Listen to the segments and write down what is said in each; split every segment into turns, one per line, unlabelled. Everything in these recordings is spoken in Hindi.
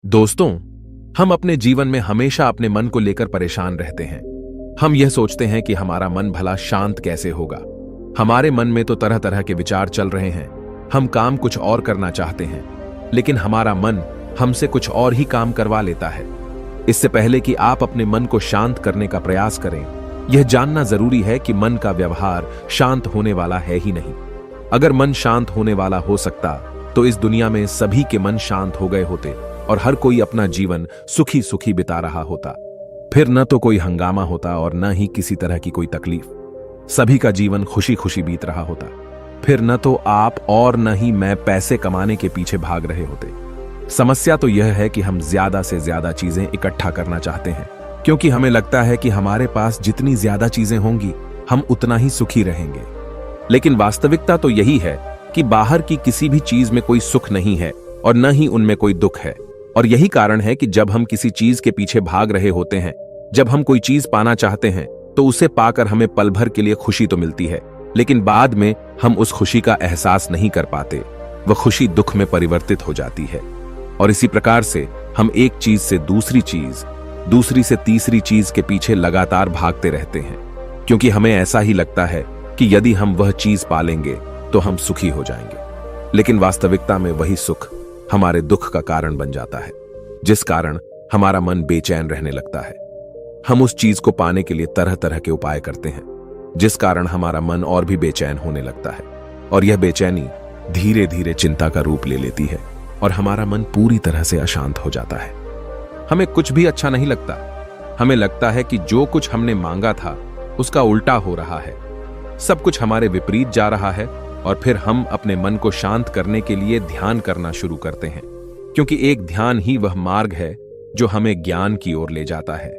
दोस्तों, हम अपने जीवन में हमेशा अपने मन को लेकर परेशान रहते हैं। हम यह सोचते हैं कि हमारा मन भला शांत कैसे होगा। हमारे मन में तो तरह तरह के विचार चल रहे हैं। हम काम कुछ और करना चाहते हैं, लेकिन हमारा मन हमसे कुछ और ही काम करवा लेता है। इससे पहले कि आप अपने मन को शांत करने का प्रयास करें, यह जानना जरूरी है कि मन का व्यवहार शांत होने वाला है ही नहीं। अगर मन शांत होने वाला हो सकता तो इस दुनिया में सभी के मन शांत हो गए होते और हर कोई अपना जीवन सुखी सुखी बिता रहा होता। फिर न तो कोई हंगामा होता और न ही किसी तरह की कोई तकलीफ। सभी का जीवन खुशी खुशी बीत रहा होता। फिर न तो आप और न ही मैं पैसे कमाने के पीछे भाग रहे होते। समस्या तो यह है कि हम ज्यादा से ज्यादा चीजें इकट्ठा करना चाहते हैं, क्योंकि हमें लगता है कि हमारे पास जितनी ज्यादा चीजें होंगी हम उतना ही सुखी रहेंगे। लेकिन वास्तविकता तो यही है कि बाहर की किसी भी चीज में कोई सुख नहीं है और न ही उनमें कोई दुख है। और यही कारण है कि जब हम किसी चीज के पीछे भाग रहे होते हैं, जब हम कोई चीज पाना चाहते हैं, तो उसे पाकर हमें पल भर के लिए खुशी तो मिलती है, लेकिन बाद में हम उस खुशी का एहसास नहीं कर पाते। वह खुशी दुख में परिवर्तित हो जाती है। और इसी प्रकार से हम एक चीज से दूसरी चीज, दूसरी से तीसरी चीज के पीछे लगातार भागते रहते हैं, क्योंकि हमें ऐसा ही लगता है कि यदि हम वह चीज पालेंगे तो हम सुखी हो जाएंगे। लेकिन वास्तविकता में वही सुख हमारे दुख का कारण बन जाता है, जिस कारण हमारा मन बेचैन रहने लगता है। हम उस चीज को पाने के लिए तरह तरह के उपाय करते हैं, जिस कारण हमारा मन और भी बेचैन होने लगता है। और यह बेचैनी धीरे धीरे चिंता का रूप ले लेती है और हमारा मन पूरी तरह से अशांत हो जाता है। हमें कुछ भी अच्छा नहीं लगता। हमें लगता है कि जो कुछ हमने मांगा था उसका उल्टा हो रहा है। सब कुछ हमारे विपरीत जा रहा है। और फिर हम अपने मन को शांत करने के लिए ध्यान करना शुरू करते हैं, क्योंकि एक ध्यान ही वह मार्ग है जो हमें ज्ञान की ओर ले जाता है।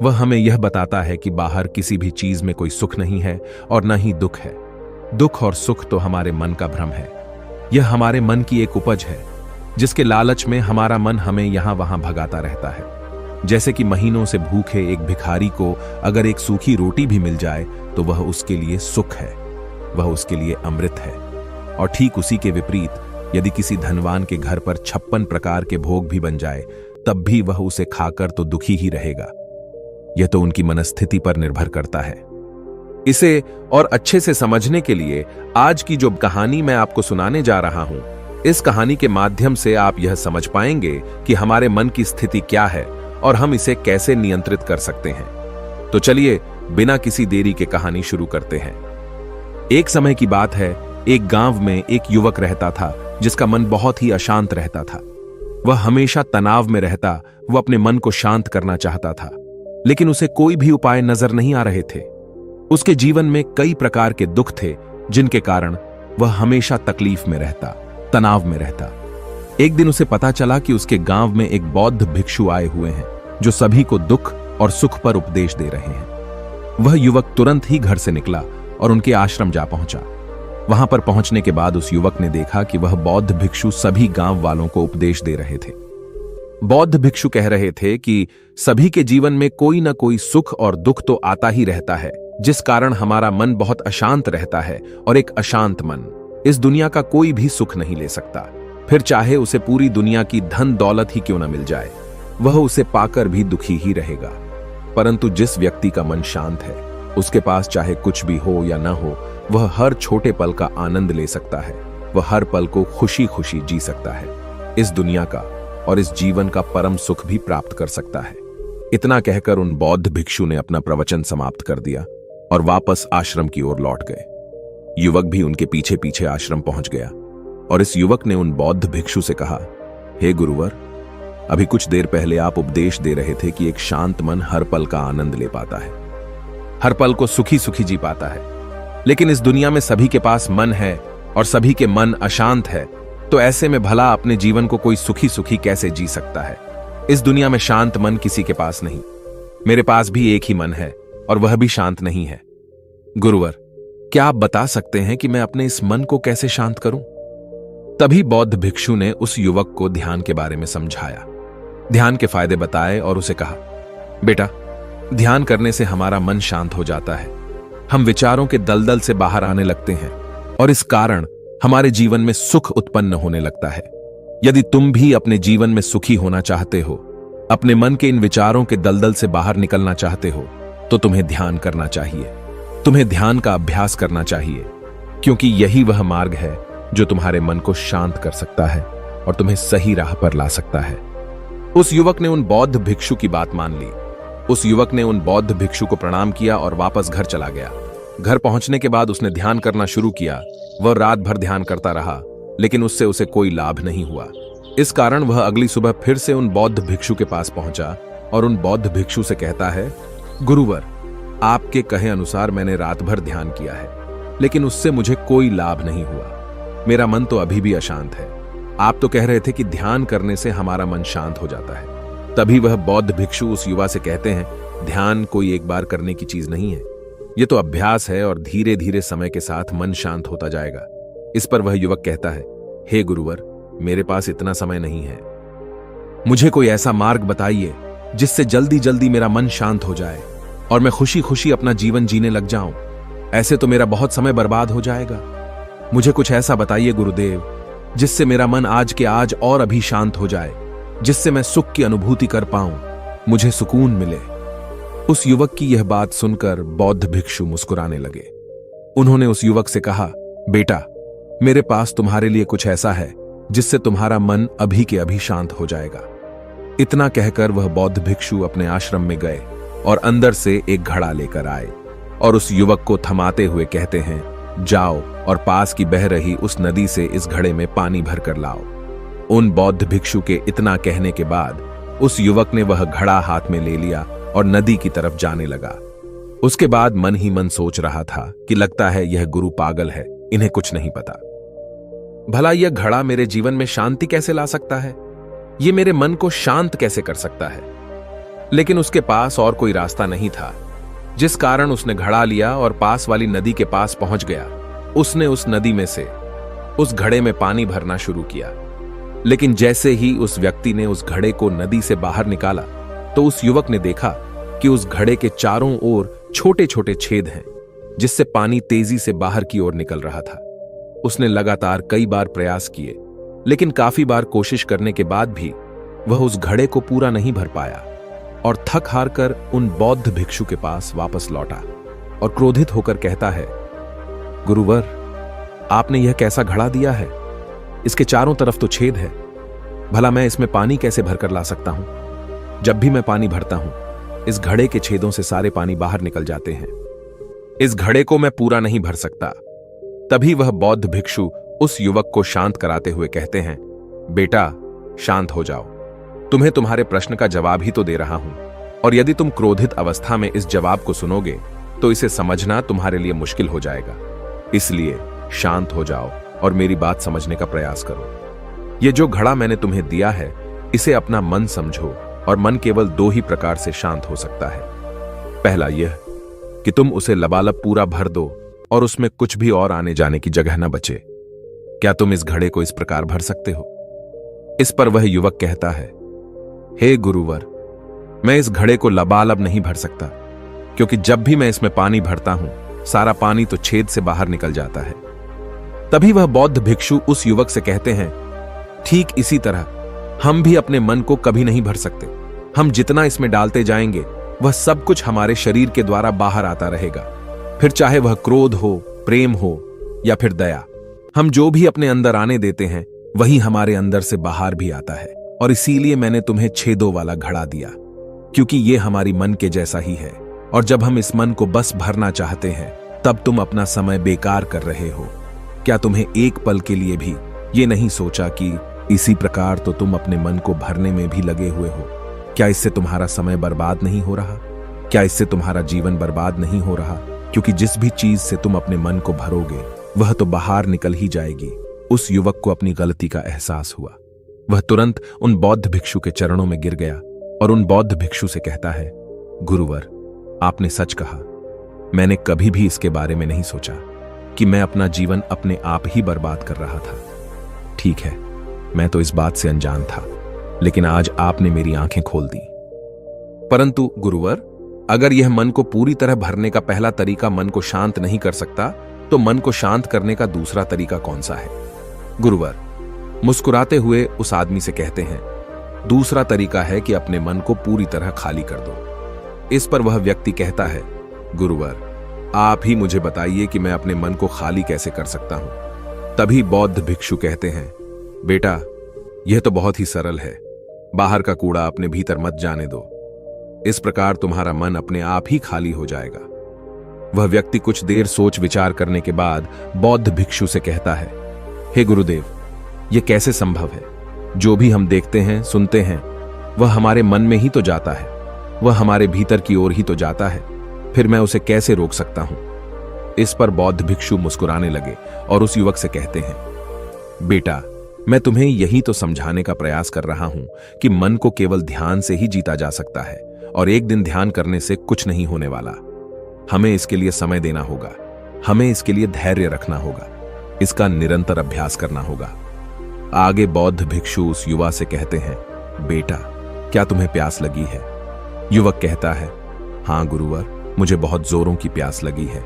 वह हमें यह बताता है कि बाहर किसी भी चीज में कोई सुख नहीं है और न ही दुख है। दुख और सुख तो हमारे मन का भ्रम है। यह हमारे मन की एक उपज है, जिसके लालच में हमारा मन हमें यहां वहां भगाता रहता है। जैसे कि महीनों से भूखे एक भिखारी को अगर एक सूखी रोटी भी मिल जाए तो वह उसके लिए सुख है, वह उसके लिए अमृत है। और ठीक उसी के विपरीत यदि किसी धनवान के घर पर 56 प्रकार के भोग भी बन जाए, तब भी वह उसे खाकर तो दुखी ही रहेगा। यह तो उनकी मनस्थिति पर निर्भर करता है। इसे और अच्छे से समझने के लिए आज की जो कहानी मैं आपको सुनाने जा रहा हूं, इस कहानी के माध्यम से आप यह समझ पाएंगे कि हमारे मन की स्थिति क्या है और हम इसे कैसे नियंत्रित कर सकते हैं। तो चलिए बिना किसी देरी के कहानी शुरू करते हैं। एक समय की बात है, एक गांव में एक युवक रहता था जिसका मन बहुत ही अशांत रहता था। वह हमेशा तनाव में रहता। वह अपने मन को शांत करना चाहता था, लेकिन उसे कोई भी उपाय नजर नहीं आ रहे थे। उसके जीवन में कई प्रकार के दुख थे, जिनके कारण वह हमेशा तकलीफ में रहता, तनाव में रहता। एक दिन उसे पता चला कि उसके गांव में एक बौद्ध भिक्षु आए हुए हैं, जो सभी को दुख और सुख पर उपदेश दे रहे हैं। वह युवक तुरंत ही घर से निकला और उनके आश्रम जा पहुंचा। वहां पर पहुंचने के बाद उस युवक ने देखा कि वह बौद्ध भिक्षु सभी गांव वालों को उपदेश दे रहे थे। बौद्ध भिक्षु कह रहे थे कि सभी के जीवन में कोई ना कोई सुख और दुख तो आता ही रहता है, जिस कारण हमारा मन बहुत अशांत रहता है। और एक अशांत मन इस दुनिया का कोई भी सुख नहीं ले सकता। फिर चाहे उसे पूरी दुनिया की धन दौलत ही क्यों न मिल जाए, वह उसे पाकर भी दुखी ही रहेगा। परंतु जिस व्यक्ति का मन शांत है, उसके पास चाहे कुछ भी हो या ना हो, वह हर छोटे पल का आनंद ले सकता है। वह हर पल को खुशी खुशी जी सकता है। इस दुनिया का और इस जीवन का परम सुख भी प्राप्त कर सकता है। इतना कहकर उन बौद्ध भिक्षु ने अपना प्रवचन समाप्त कर दिया और वापस आश्रम की ओर लौट गए। युवक भी उनके पीछे पीछे आश्रम पहुंच गया और इस युवक ने उन बौद्ध भिक्षु से कहा, हे गुरुवर, अभी कुछ देर पहले आप उपदेश दे रहे थे कि एक शांत मन हर पल का आनंद ले पाता है, हर पल को सुखी सुखी जी पाता है। लेकिन इस दुनिया में सभी के पास मन है और सभी के मन अशांत है, तो ऐसे में भला अपने जीवन को कोई सुखी सुखी कैसे जी सकता है। इस दुनिया में शांत मन किसी के पास नहीं। मेरे पास भी एक ही मन है और वह भी शांत नहीं है। गुरुवर, क्या आप बता सकते हैं कि मैं अपने इस मन को कैसे शांत करूं? तभी बौद्ध भिक्षु ने उस युवक को ध्यान के बारे में समझाया, ध्यान के फायदे बताए और उसे कहा, बेटा, ध्यान करने से हमारा मन शांत हो जाता है। हम विचारों के दलदल से बाहर आने लगते हैं और इस कारण हमारे जीवन में सुख उत्पन्न होने लगता है। यदि तुम भी अपने जीवन में सुखी होना चाहते हो, अपने मन के इन विचारों के दलदल से बाहर निकलना चाहते हो, तो तुम्हें ध्यान करना चाहिए। तुम्हें ध्यान का अभ्यास करना चाहिए, क्योंकि यही वह मार्ग है जो तुम्हारे मन को शांत कर सकता है और तुम्हें सही राह पर ला सकता है। उस युवक ने उन बौद्ध भिक्षु की बात मान ली। उस युवक ने उन बौद्ध भिक्षु को प्रणाम किया और वापस घर चला गया। घर पहुंचने के बाद उसने ध्यान करना शुरू किया। वह रात भर ध्यान करता रहा, लेकिन उससे उसे कोई लाभ नहीं हुआ। इस कारण वह अगली सुबह फिर से उन बौद्ध भिक्षु के पास पहुंचा और उन बौद्ध भिक्षु से कहता है, गुरुवर, आपके कहे अनुसार मैंने रात भर ध्यान किया है, लेकिन उससे मुझे कोई लाभ नहीं हुआ। मेरा मन तो अभी भी अशांत है। आप तो कह रहे थे कि ध्यान करने से हमारा मन शांत हो जाता है। तभी वह बौद्ध भिक्षु उस युवा से कहते हैं, ध्यान कोई एक बार करने की चीज नहीं है, यह तो अभ्यास है और धीरे धीरे समय के साथ मन शांत होता जाएगा। इस पर वह युवक कहता है, हे गुरुवर, मेरे पास इतना समय नहीं है। मुझे कोई ऐसा मार्ग बताइए जिससे जल्दी जल्दी मेरा मन शांत हो जाए और मैं खुशी खुशी अपना जीवन जीने लग जाऊं। ऐसे तो मेरा बहुत समय बर्बाद हो जाएगा। मुझे कुछ ऐसा बताइए गुरुदेव, जिससे मेरा मन आज के आज और अभी शांत हो जाए, जिससे मैं सुख की अनुभूति कर पाऊं, मुझे सुकून मिले। उस युवक की यह बात सुनकर बौद्ध भिक्षु मुस्कुराने लगे। उन्होंने उस युवक से कहा, बेटा, मेरे पास तुम्हारे लिए कुछ ऐसा है जिससे तुम्हारा मन अभी के अभी शांत हो जाएगा। इतना कहकर वह बौद्ध भिक्षु अपने आश्रम में गए और अंदर से एक घड़ा लेकर आए और उस युवक को थमाते हुए कहते हैं, जाओ और पास की बह रही उस नदी से इस घड़े में पानी भर कर लाओ। उन बौद्ध भिक्षु के इतना कहने के बाद उस युवक ने वह घड़ा हाथ में ले लिया और नदी की तरफ जाने लगा। उसके बाद मन ही मन सोच रहा था कि लगता है यह गुरु पागल है, इन्हें कुछ नहीं पता। भला यह घड़ा मेरे जीवन में शांति कैसे ला सकता है? यह मेरे मन को शांत कैसे कर सकता है? लेकिन उसके पास और कोई रास्ता नहीं था, जिस कारण उसने घड़ा लिया और पास वाली नदी के पास पहुंच गया। उसने उस नदी में से उस घड़े में पानी भरना शुरू किया, लेकिन जैसे ही उस व्यक्ति ने उस घड़े को नदी से बाहर निकाला तो उस युवक ने देखा कि उस घड़े के चारों ओर छोटे छोटे छेद हैं, जिससे पानी तेजी से बाहर की ओर निकल रहा था। उसने लगातार कई बार प्रयास किए, लेकिन काफी बार कोशिश करने के बाद भी वह उस घड़े को पूरा नहीं भर पाया और थक हार कर उन बौद्ध भिक्षु के पास वापस लौटा और क्रोधित होकर कहता है, गुरुवर, आपने यह कैसा घड़ा दिया है? इसके चारों तरफ तो छेद है। भला मैं इसमें पानी कैसे भरकर ला सकता हूं? जब भी मैं पानी भरता हूं, इस घड़े के छेदों से सारे पानी बाहर निकल जाते हैं। इस घड़े को मैं पूरा नहीं भर सकता। तभी वह बौद्ध भिक्षु उस युवक को शांत कराते हुए कहते हैं, बेटा, शांत हो जाओ। तुम्हें तुम्हारे प्रश्न का जवाब ही तो दे रहा हूं, और यदि तुम क्रोधित अवस्था में इस जवाब को सुनोगे तो इसे समझना तुम्हारे लिए मुश्किल हो जाएगा। इसलिए शांत हो जाओ और मेरी बात समझने का प्रयास करो। यह जो घड़ा मैंने तुम्हें दिया है, इसे अपना मन समझो, और मन केवल दो ही प्रकार से शांत हो सकता है। पहला यह कि तुम उसे लबालब पूरा भर दो और उसमें कुछ भी और आने जाने की जगह न बचे। क्या तुम इस घड़े को इस प्रकार भर सकते हो? इस पर वह युवक कहता है, हे गुरुवर, मैं इस घड़े को लबालब नहीं भर सकता, क्योंकि जब भी मैं इसमें पानी भरता हूं, सारा पानी तो छेद से बाहर निकल जाता है। तभी वह बौद्ध भिक्षु उस युवक से कहते हैं, ठीक इसी तरह हम भी अपने मन को कभी नहीं भर सकते। हम जितना इसमें डालते जाएंगे, वह सब कुछ हमारे शरीर के द्वारा बाहर आता रहेगा। फिर चाहे वह क्रोध हो, प्रेम हो या फिर दया, हम जो भी अपने अंदर आने देते हैं, वही हमारे अंदर से बाहर भी आता है। और इसीलिए मैंने तुम्हें छेदों वाला घड़ा दिया, क्योंकि यह हमारी मन के जैसा ही है। और जब हम इस मन को बस भरना चाहते हैं, तब तुम अपना समय बेकार कर रहे हो। क्या तुम्हें एक पल के लिए भी ये नहीं सोचा कि इसी प्रकार तो तुम अपने मन को भरने में भी लगे हुए हो? क्या इससे तुम्हारा समय बर्बाद नहीं हो रहा? क्या इससे तुम्हारा जीवन बर्बाद नहीं हो रहा? क्योंकि जिस भी चीज से तुम अपने मन को भरोगे, वह तो बाहर निकल ही जाएगी। उस युवक को अपनी गलती का एहसास हुआ। वह तुरंत उन बौद्ध भिक्षु के चरणों में गिर गया और उन बौद्ध भिक्षु से कहता है, गुरुवर, आपने सच कहा। मैंने कभी भी इसके बारे में नहीं सोचा कि मैं अपना जीवन अपने आप ही बर्बाद कर रहा था। ठीक है, मैं तो इस बात से अनजान था, लेकिन आज आपने मेरी आंखें खोल दी। परंतु गुरुवर, अगर यह मन को पूरी तरह भरने का पहला तरीका मन को शांत नहीं कर सकता, तो मन को शांत करने का दूसरा तरीका कौन सा है? गुरुवर, मुस्कुराते हुए उस आदमी से कहते हैं, दूसरा तरीका है कि अपने मन को पूरी तरह खाली कर दो। इस पर वह व्यक्ति कहता है, गुरुवर, आप ही मुझे बताइए कि मैं अपने मन को खाली कैसे कर सकता हूं। तभी बौद्ध भिक्षु कहते हैं, बेटा, यह तो बहुत ही सरल है। बाहर का कूड़ा अपने भीतर मत जाने दो। इस प्रकार तुम्हारा मन अपने आप ही खाली हो जाएगा। वह व्यक्ति कुछ देर सोच विचार करने के बाद बौद्ध भिक्षु से कहता है, हे गुरुदेव, यह कैसे संभव है? जो भी हम देखते हैं, सुनते हैं, वह हमारे मन में ही तो जाता है, वह हमारे भीतर की ओर ही तो जाता है। फिर मैं उसे कैसे रोक सकता हूं? इस पर बौद्ध भिक्षु मुस्कुराने लगे और उस युवक से कहते हैं, बेटा, मैं तुम्हें यही तो समझाने का प्रयास कर रहा हूं कि मन को केवल ध्यान से ही जीता जा सकता है और एक दिन ध्यान करने से कुछ नहीं होने वाला। हमें इसके लिए समय देना होगा, हमें इसके लिए धैर्य रखना होगा, इसका निरंतर अभ्यास करना होगा। आगे बौद्ध भिक्षु उस युवा से कहते हैं, बेटा, क्या तुम्हें प्यास लगी है? युवक कहता है, हां गुरुवर, मुझे बहुत जोरों की प्यास लगी है।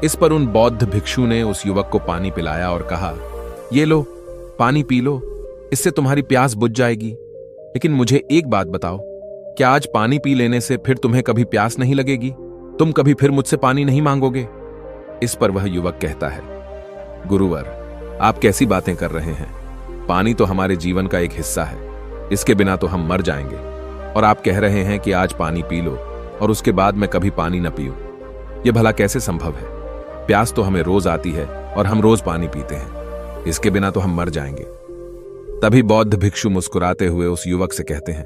इस पर उन बौद्ध भिक्षु ने उस युवक को पानी पिलाया और कहा, ये लो, पानी पी लो, इससे तुम्हारी प्यास बुझ जाएगी। लेकिन मुझे एक बात बताओ, क्या आज पानी पी लेने से फिर तुम्हें कभी प्यास नहीं लगेगी? तुम कभी फिर मुझसे पानी नहीं मांगोगे? इस पर वह युवक कहता है, गुरुवर, आप कैसी बातें कर रहे हैं? पानी तो हमारे जीवन का एक हिस्सा है, इसके बिना तो हम मर जाएंगे। और आप कह रहे हैं कि आज पानी पी लो और उसके बाद मैं कभी पानी न पीऊं। यह भला कैसे संभव है? प्यास तो हमें रोज आती है और हम रोज पानी पीते हैं, इसके बिना तो हम मर जाएंगे। तभी बौद्ध भिक्षु मुस्कुराते हुए उस युवक से कहते हैं,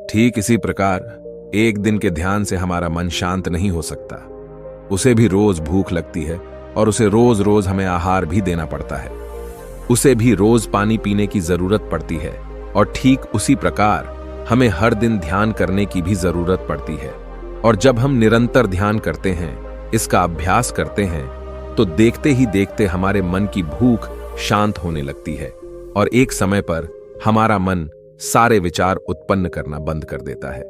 ठीक इसी प्रकार एक दिन के ध्यान से हमारा मन शांत नहीं हो सकता। उसे भी रोज भूख लगती है और उसे रोज रोज हमें आहार भी देना पड़ता है। उसे भी रोज पानी पीने की जरूरत पड़ती है और ठीक उसी प्रकार हमें हर दिन ध्यान करने की भी जरूरत पड़ती है। और जब हम निरंतर ध्यान करते हैं, इसका अभ्यास करते हैं, तो देखते ही देखते हमारे मन की भूख शांत होने लगती है और एक समय पर हमारा मन सारे विचार उत्पन्न करना बंद कर देता है।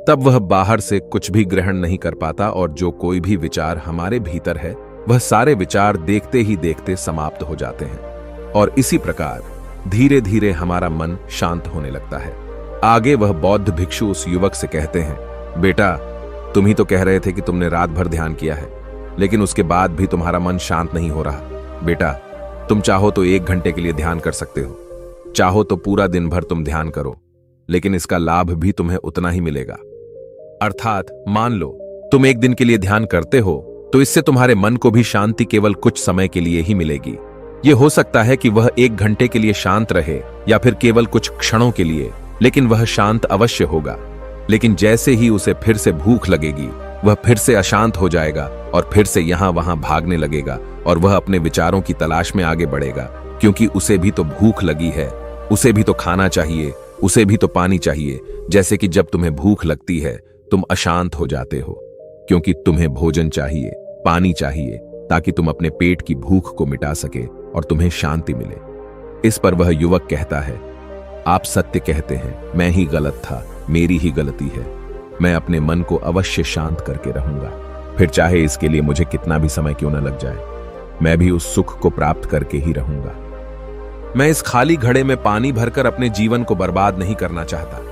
तब वह बाहर से कुछ भी ग्रहण नहीं कर पाता और जो कोई भी विचार हमारे भीतर है, वह सारे विचार देखते ही देखते समाप्त हो जाते हैं और इसी प्रकार धीरे धीरे हमारा मन शांत होने लगता है। आगे वह बौद्ध भिक्षु उस युवक से कहते हैं, बेटा, तुम ही तो कह रहे थे कि तुमने रात भर ध्यान किया है, लेकिन उसके बाद भी तुम्हारा मन शांत नहीं हो रहा। बेटा, तुम चाहो तो 1 घंटे के लिए ध्यान कर सकते हो, चाहो तो पूरा दिन भर तुम ध्यान करो, लेकिन इसका लाभ भी तुम्हें उतना ही मिलेगा। अर्थात मान लो तुम 1 दिन के लिए ध्यान करते हो तो इससे तुम्हारे मन को भी शांति केवल कुछ समय के लिए ही मिलेगी। यह हो सकता है कि वह 1 घंटे के लिए शांत रहे या फिर केवल कुछ क्षणों के लिए, लेकिन वह शांत अवश्य होगा। लेकिन जैसे ही उसे फिर से भूख लगेगी, वह फिर से अशांत हो जाएगा और फिर से यहां वहां भागने लगेगा और वह अपने विचारों की तलाश में आगे बढ़ेगा, क्योंकि उसे भी तो भूख लगी है, उसे भी तो खाना चाहिए, उसे भी तो पानी चाहिए। जैसे कि जब तुम्हें भूख लगती है तुम अशांत हो जाते हो, क्योंकि तुम्हें भोजन चाहिए, पानी चाहिए, ताकि तुम अपने पेट की भूख को मिटा सके और तुम्हें शांति मिले। इस पर वह युवक कहता है, आप सत्य कहते हैं, मैं ही गलत था, मेरी ही गलती है। मैं अपने मन को अवश्य शांत करके रहूंगा, फिर चाहे इसके लिए मुझे कितना भी समय क्यों न लग जाए, मैं भी उस सुख को प्राप्त करके ही रहूंगा। मैं इस खाली घड़े में पानी भरकर अपने जीवन को बर्बाद नहीं करना चाहता।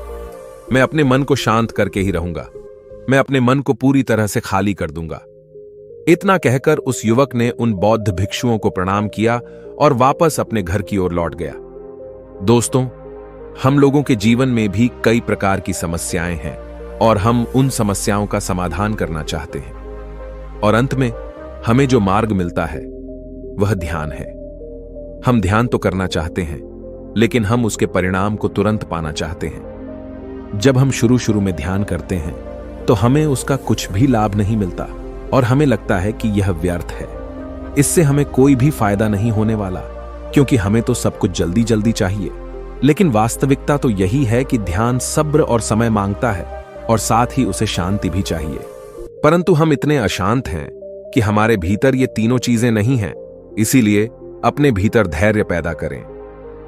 मैं अपने मन को शांत करके ही रहूंगा, मैं अपने मन को पूरी तरह से खाली कर दूंगा। इतना कहकर उस युवक ने उन बौद्ध भिक्षुओं को प्रणाम किया और वापस अपने घर की ओर लौट गया। दोस्तों, हम लोगों के जीवन में भी कई प्रकार की समस्याएं हैं और हम उन समस्याओं का समाधान करना चाहते हैं, और अंत में हमें जो मार्ग मिलता है वह ध्यान है। हम ध्यान तो करना चाहते हैं, लेकिन हम उसके परिणाम को तुरंत पाना चाहते हैं। जब हम शुरू में ध्यान करते हैं तो हमें उसका कुछ भी लाभ नहीं मिलता और हमें लगता है कि यह व्यर्थ है, इससे हमें कोई भी फायदा नहीं होने वाला, क्योंकि हमें तो सब कुछ जल्दी जल्दी चाहिए। लेकिन वास्तविकता तो यही है कि ध्यान सब्र और समय मांगता है और साथ ही उसे शांति भी चाहिए। परंतु हम इतने अशांत हैं कि हमारे भीतर ये तीनों चीजें नहीं हैं। इसीलिए अपने भीतर धैर्य पैदा करें।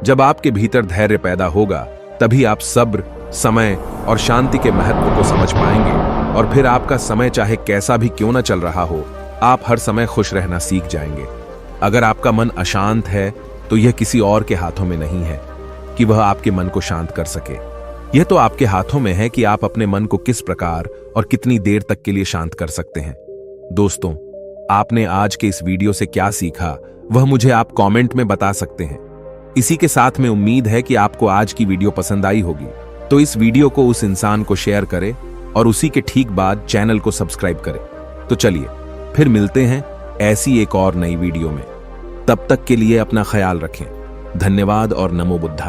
जब आपके भीतर धैर्य पैदा होगा, तभी आप सब्र, समय और शांति के महत्व को समझ पाएंगे और फिर आपका समय चाहे कैसा भी क्यों न चल रहा हो, आप हर समय खुश रहना सीख जाएंगे। अगर आपका मन अशांत है तो यह किसी और के हाथों में नहीं है कि वह आपके मन को शांत कर सके। यह तो आपके हाथों में है कि आप अपने मन को किस प्रकार और कितनी देर तक के लिए शांत कर सकते हैं। दोस्तों, आपने आज के इस वीडियो से क्या सीखा वह मुझे आप कमेंट में बता सकते हैं। इसी के साथ में उम्मीद है कि आपको आज की वीडियो पसंद आई होगी, तो इस वीडियो को उस इंसान को शेयर करें और उसी के ठीक बाद चैनल को सब्सक्राइब करें। तो चलिए फिर मिलते हैं ऐसी एक और नई वीडियो में। तब तक के लिए अपना ख्याल रखें। धन्यवाद और नमो बुद्धा।